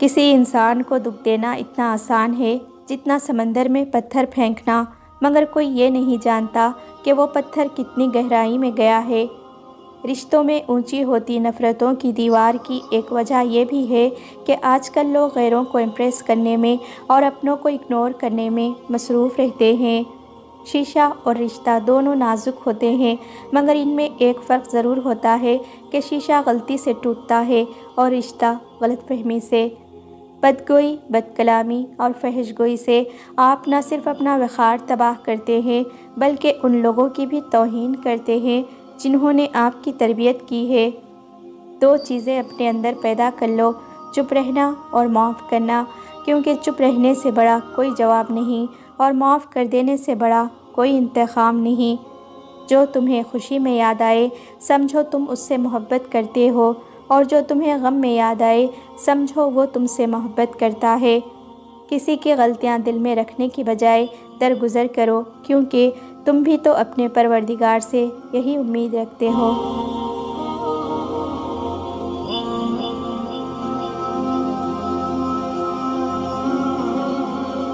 کسی انسان کو دکھ دینا اتنا آسان ہے جتنا سمندر میں پتھر پھینکنا، مگر کوئی یہ نہیں جانتا کہ وہ پتھر کتنی گہرائی میں گیا ہے۔ رشتوں میں اونچی ہوتی نفرتوں کی دیوار کی ایک وجہ یہ بھی ہے کہ آج کل لوگ غیروں کو امپریس کرنے میں اور اپنوں کو اگنور کرنے میں مصروف رہتے ہیں۔ شیشہ اور رشتہ دونوں نازک ہوتے ہیں، مگر ان میں ایک فرق ضرور ہوتا ہے کہ شیشہ غلطی سے ٹوٹتا ہے اور رشتہ غلط فہمی سے۔ بدگوئی، بد کلامی اور فحش گوئی سے آپ نہ صرف اپنا وقار تباہ کرتے ہیں بلکہ ان لوگوں کی بھی توہین کرتے ہیں جنہوں نے آپ کی تربیت کی ہے۔ دو چیزیں اپنے اندر پیدا کر لو، چپ رہنا اور معاف کرنا، کیونکہ چپ رہنے سے بڑا کوئی جواب نہیں اور معاف کر دینے سے بڑا کوئی انتقام نہیں۔ جو تمہیں خوشی میں یاد آئے سمجھو تم اس سے محبت کرتے ہو، اور جو تمہیں غم میں یاد آئے سمجھو وہ تم سے محبت کرتا ہے۔ کسی کی غلطیاں دل میں رکھنے کی بجائے درگزر کرو، کیونکہ تم بھی تو اپنے پروردگار سے یہی امید رکھتے ہو۔